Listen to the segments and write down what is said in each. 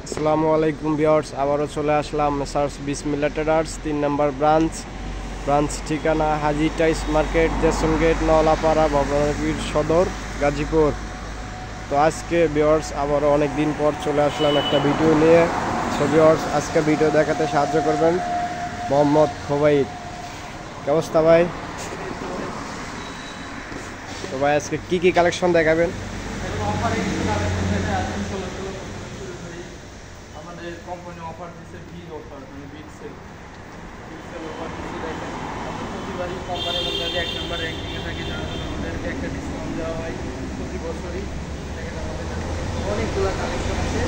আসসালামু আলাইকুম ভিউয়ার্স, আবারও চলে আসলাম মেসার্স বিসমিল্লাহ ট্রেডার্স 3 নম্বর ব্রাঞ্চ ঠিকানা হাজি টাইস মার্কেট, জেসন গেট, নওলাপাড়া, ভবনগীর সদর, গাজীপুর। তো আজকে ভিউয়ার্স আবারও অনেক দিন পর চলে আসলাম একটা ভিডিও নিয়ে। সো ভিউয়ার্স, আজকে ভিডিও দেখাতে সাহায্য করবেন মোহাম্মদ খোবাইদ। কি অবস্থা ভাই? তো ভাই আজকে কি কালেকশন দেখাবেন? আমাদের কোম্পানি অফার দিচ্ছে বিগ অফার, মানে বিগ সেল অফার দিচ্ছে। দেখেন আমরা প্রতিবারই কোম্পানির মধ্যে এক নম্বর র্যাঙ্কিংয়ে থাকি, যার জন্য আমাদেরকে একটা ডিসকাউন্ট দেওয়া হয় প্রতি বছরই। দেখেন আমাদের অনেকগুলো কালেকশন আছে,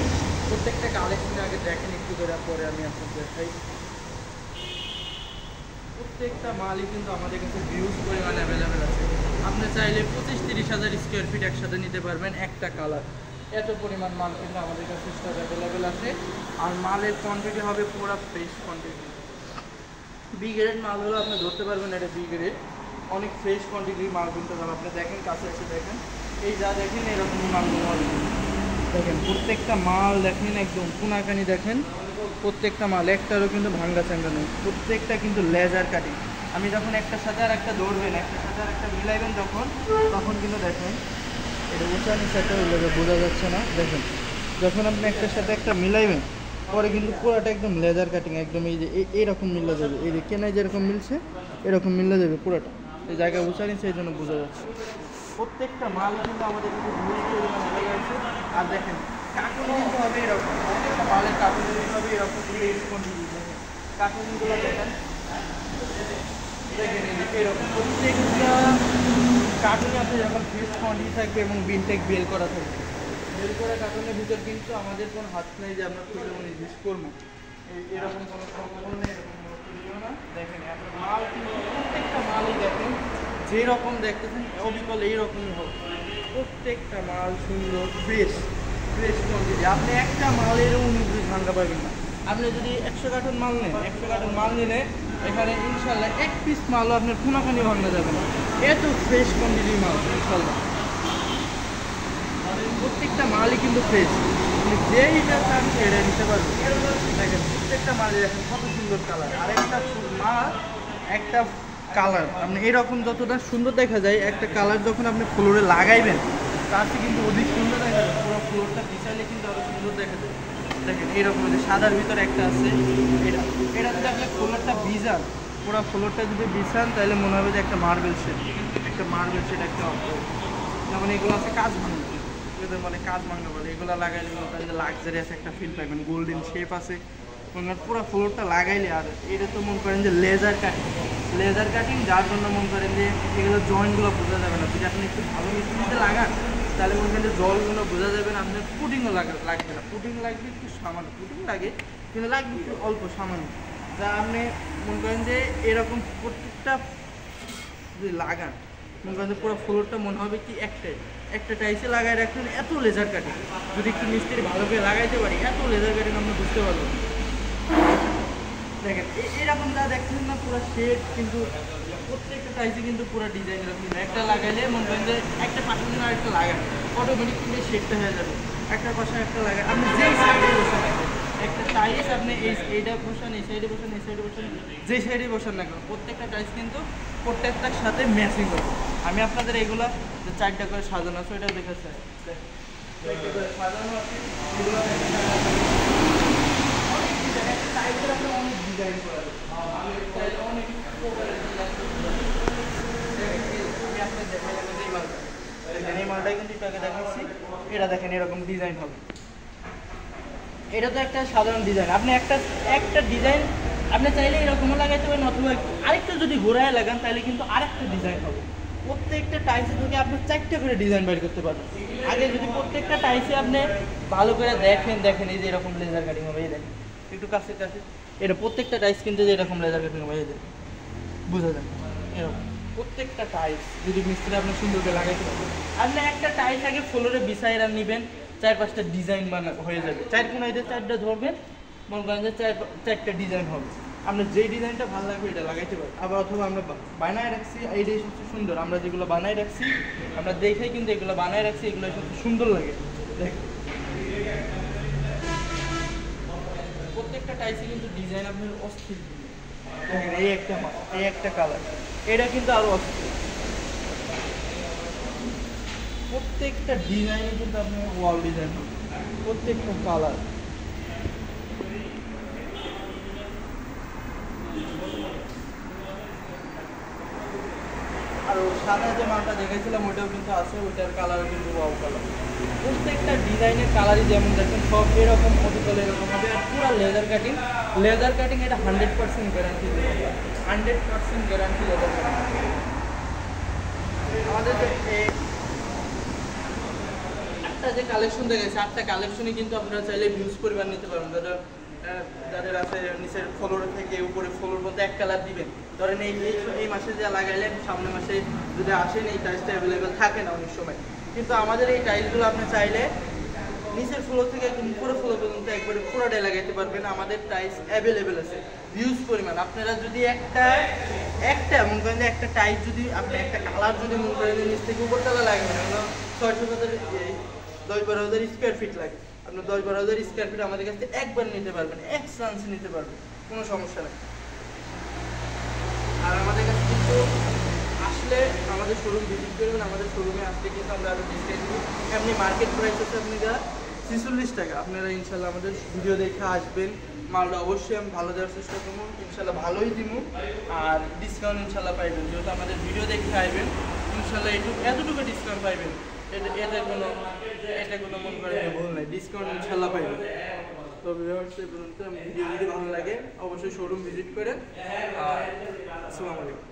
প্রত্যেকটা কালেকশনে আগে দেখেন একটু করে, পরে আমি আপনাদের দেখাই। প্রত্যেকটা মালই কিন্তু আমাদের কাছে ভিউজ পরিমাণ অ্যাভেলেবেল আছে। আপনি চাইলে 25-30 হাজার স্কোয়ার ফিট একসাথে নিতে পারবেন একটা কালার। এত পরিমাণ মাল কিন্তু আমাদের কাছে স্টক অ্যাভেলেবেল আছে। আর মালের কোয়ান্টিটি হবে পুরো ফ্রেশ কোয়ান্টিটি। বি গ্রেড মাল হলো আপনি ধরতে পারবেন এটা বি গ্রেড, অনেক ফ্রেশ কোয়ান্টিটির মাল কিন্তু হবে। আপনি দেখেন, কাছে এসে দেখেন, এই যা দেখেন এরকমই মালগুলো হবে। দেখেন প্রত্যেকটা মাল দেখেন, একদম কোনাকানি দেখেন, প্রত্যেকটা মাল একটারও কিন্তু ভাঙ্গা চাঙ্গা নেই, প্রত্যেকটা কিন্তু লেজার কাটিং। আমি যখন একটার সাথে আর একটা ধরবেন, একটার সাথে আর একটা মিলাইবেন তখন কিন্তু দেখেন এটা উঁচা নিচেটা বোঝা যাচ্ছে না। দেখেন যখন আপনি একটার সাথে একটা মিলাইবেন পরে কিন্তু পুরোটা একদম লেজার কাটিং, একদম এই যে এইরকম মিলে যাবে, এই যে কেনায় যেরকম মিলছে এরকম মিলে যাবে পুরোটা। এই জায়গায় উঁচা নিচে এই জন্য বোঝা যাচ্ছে। প্রত্যেকটা মাল কিন্তু আমাদের কিন্তু আছে। আর দেখেন কার্টুন কিন্তু হবে এরকম, প্রত্যেকটা মালের কার্টুন কিন্তু হবে এরকম। কার্টুনগুলো দেখেন, এরকম প্রত্যেকটা কার্টুনে আপনি যখন ফিস ফন্ডি থাকবে এবং বিনটেক বেল করা থাকবে, বেল করা কার্টুনের ভিতর কিন্তু আমাদের কোনো হাত নেই যে আমরা খুলে ইউজ করবো, এরকম কোনো সম্ভাবনা নেই, এরকম না। দেখেন আপনার মাল কিন্তু প্রত্যেকটা মালই দেখেন যেরকম দেখতেছেন অবিকল এইরকমই হবে। প্রত্যেকটা মাল সুন্দর ফ্রেশ কোয়ান্টিটি। আপনি একটা মালের 19 ভাঙ্গা পাবেন না। আপনি যদি 100 কার্টন মাল নেন, 100 কার্টন মাল নিলে এখানে ইনশাল্লাহ এক পিস মালও আপনার কোনাখানি ভাঙা যাবে না, এত ফ্রেশ কোয়ান্টিটির মাল ইনশাল্লাহ। প্রত্যেকটা মালই কিন্তু ফ্রেশ, আপনি যেইটা চান সেটা নিতে পারবেন। দেখেন প্রত্যেকটা মালই দেখেন কত সুন্দর কালার। আর একটা মাল একটা কালার আপনি এরকম যতটা সুন্দর দেখা যায়, একটা কালার যখন আপনি ফ্লোরে লাগাইবেন তার চেয়ে কিন্তু অধিক সুন্দর দেখা যায়। পুরো ফ্লোরটা বিছাইলে কিন্তু আরও সুন্দর দেখা যায়। দেখেন এইরকম যে সাদার ভিতরে একটা আছে, এটা যদি আপনি ফ্লোরটা ভিজান, পুরো ফ্লোরটা যদি বিছান তাহলে মনে হবে যে একটা মার্বেল সেট, একটা যেমন এগুলো আছে কাজ ভাঙা, এদের বলে কাজ ভাঙা বলে। এগুলো লাগাইলে তাহলে লাক্সারিয়াস একটা ফিল পাইবেন, গোল্ডেন শেপ আছে পুরো ফ্লোরটা লাগাইলে। আর এটা তো মনে করেন যে লেজার কাটিং, যার জন্য মনে করেন যে এগুলো জয়েন্টগুলো বোঝা যাবে না। যদি আপনি একটু ভালো মিস্ত্রিতে লাগান তাহলে মনে করেন যে জলগুলো বোঝা যাবে না। আপনার পুডিংও লাগবে না, পুডিং লাগবে একটু সামান্য, পুডিং লাগে কিন্তু লাগবে একটু অল্প সামান্য। যা আপনি মনে করেন যে এরকম প্রত্যেকটা যদি লাগান মনে করেন যে পুরো ফ্লোরটা মনে হবে কি একটা টাইসে লাগাই রাখবেন। এত লেজার কাটিং যদি একটু মিস্ত্রি ভালো করে লাগাইতে পারি, এত লেজার কাটিং আপনি বুঝতে পারবেন। দেখেন এরকম যা দেখছেন না পুরো শেড, কিন্তু প্রত্যেকটা টাইসে কিন্তু পুরো ডিজাইন এরকম। একটা লাগাইলে মনে করেন যে একটা পাশে দিন আর একটা লাগান, অটোমেটিক কিন্তু শেডটা হয়ে যাবে। একটার পাশে একটা লাগান, আপনি যেই সাইডে বসেন, একটা টাইস আপনি এইটা বসান, এই সাইডে বসান, এই সাইডে বসান, যেই সাইডে বসান না কেন প্রত্যেকটা টাইস কিন্তু প্রত্যেকটার সাথে ম্যাচিং হবে। আমি আপনাদের এগুলা যে 4টা করে সাজানো আছে ওইটাও দেখাচ্ছি। সাজানো আছে এগুলো অনেক ডিজাইন করা যায়, অনেক প্রকারের ডিজাইন। আমি আপনার দেখাই এই মালটা, দেখেন এই মালটাই কিন্তু একটু আগে দেখাচ্ছি। এটা দেখেন এরকম ডিজাইন হবে, এটা তো একটা সাধারণ ডিজাইন। আপনি একটা ডিজাইন আপনি চাইলে এরকমও লাগাইতে পারেন, অথবা আরেকটা যদি ঘোরায় লাগান তাহলে কিন্তু আরেকটা ডিজাইন হবে। প্রত্যেকটা টাইসে থেকে আপনি 4টা করে ডিজাইন বের করতে পারবেন। আগে যদি প্রত্যেকটা টাইসে আপনি ভালো করে দেখেন এই যে এরকম লেজার কাটিং হবে, এই দেখেন একটু কাছে এটা প্রত্যেকটা টাইস কিন্তু যে এরকম লেজার কাটিং হবে, এই দেখেন বোঝা যায় এরকম। প্রত্যেকটা টাইস যদি মিস্ত্রি আপনি সুন্দর করে লাগাইতে পারবেন। আপনি একটা টাইস আগে ফ্লোরে বিছাইরা নেবেন, 4-5টা ডিজাইন হয়ে যাবে। 4 কোনায় 4টা ধরবেন, মনে করেন যে 4টা ডিজাইন হবে। আপনার যেই ডিজাইনটা ভালো লাগবে এটা লাগাইতে পারেন। আবার অথবা আমরা বানায় রাখছি, এইটাই সবচেয়ে সুন্দর। আমরা যেগুলো বানায় রাখছি আমরা দেখেই কিন্তু এগুলো বানায় রাখছি, এগুলো সবচেয়ে সুন্দর লাগে। দেখ টাইসে কিন্তু ডিজাইন আপনার অস্থির দিবে। দেখেন এই একটা কালার, এটা কিন্তু আরো অস্থির। প্রত্যেকটা ডিজাইনে কিন্তু আপনার ওয়াল ডিজাইন হবে, প্রত্যেকটা কালার। আর সাদা যে মালটা দেখেছিলাম ওইটাও কিন্তু আছে, ওইটার কালারও কিন্তু ওয়াও কালার। প্রত্যেকটা ডিজাইনের কালারই যেমন দেখেন সব এরকম মতো এরকম হবে। আর পুরো লেদার কাটিং এটা 100% গ্যারান্টি দেবো, 100% গ্যারান্টি লেদার কাটিং। আমাদের একটা যে কালেকশন দেখেছে, 8টা কালেকশনই কিন্তু আপনারা চাইলে ভিউজ পরিমাণ নিতে পারবেন। যাদের আছে নিচের ফ্লোর থেকে উপরে ফ্লোর মধ্যে এক কালার দিবেন, ধরেন এই মাসে যা লাগাইলেন, সামনের মাসে যদি আসেন এই টাইলসটা অ্যাভেলেবেল থাকে না অনেক সময়। কিন্তু আমাদের এই টাইলসগুলো আপনি চাইলে নিচের ফ্লোর থেকে উপরে ফ্লোর পর্যন্ত একবারে পুরোটাই লাগাইতে পারবেন। আমাদের টাইলস অ্যাভেলেবেল আছে ভিউজ পরিমাণ। আপনারা যদি একটা মনে করেন যে একটা টাইলস যদি আপনি একটা কালার যদি মনে করেন নিচ থেকে উপর তলা লাগবে না, 10-12,000 স্কোয়ার ফিট লাগে, আপনি 10-12,000 স্কোয়ার ফিট আমাদের কাছ থেকে একবার নিতে পারবেন, এক চান্সে নিতে পারবেন, কোনো সমস্যা নেই। আর আমাদের কাছে কিন্তু আসলে আমাদের শোরুম ভিজিট করবেন, আমাদের শোরুমে আসলে কিন্তু আমরা আরও ডিসকাউন্ট দিই। এমনি মার্কেট প্রাইস হচ্ছে আপনারা 46 টাকা। আপনারা ইনশাল্লাহ আমাদের ভিডিও দেখে আসবেন, মালটা অবশ্যই আমি ভালো দেওয়ার চেষ্টা করবো, ইনশাল্লাহ ভালোই দিব। আর ডিসকাউন্ট ইনশাল্লাহ পাইবেন, যেহেতু আমাদের ভিডিও দেখে আসবেন ইনশাল্লাহ এতটুকু ডিসকাউন্ট পাইবেন। এটা কোনো মন করে ভুল নাই, ডিসকাউন্ট ইনশাল্লাহ পাইবেন। তো ভিউয়ার্স, এই পর্যন্ত ভিডিও যদি ভালো লাগে অবশ্যই শোরুম ভিজিট করেন। আর আসসালামু আলাইকুম।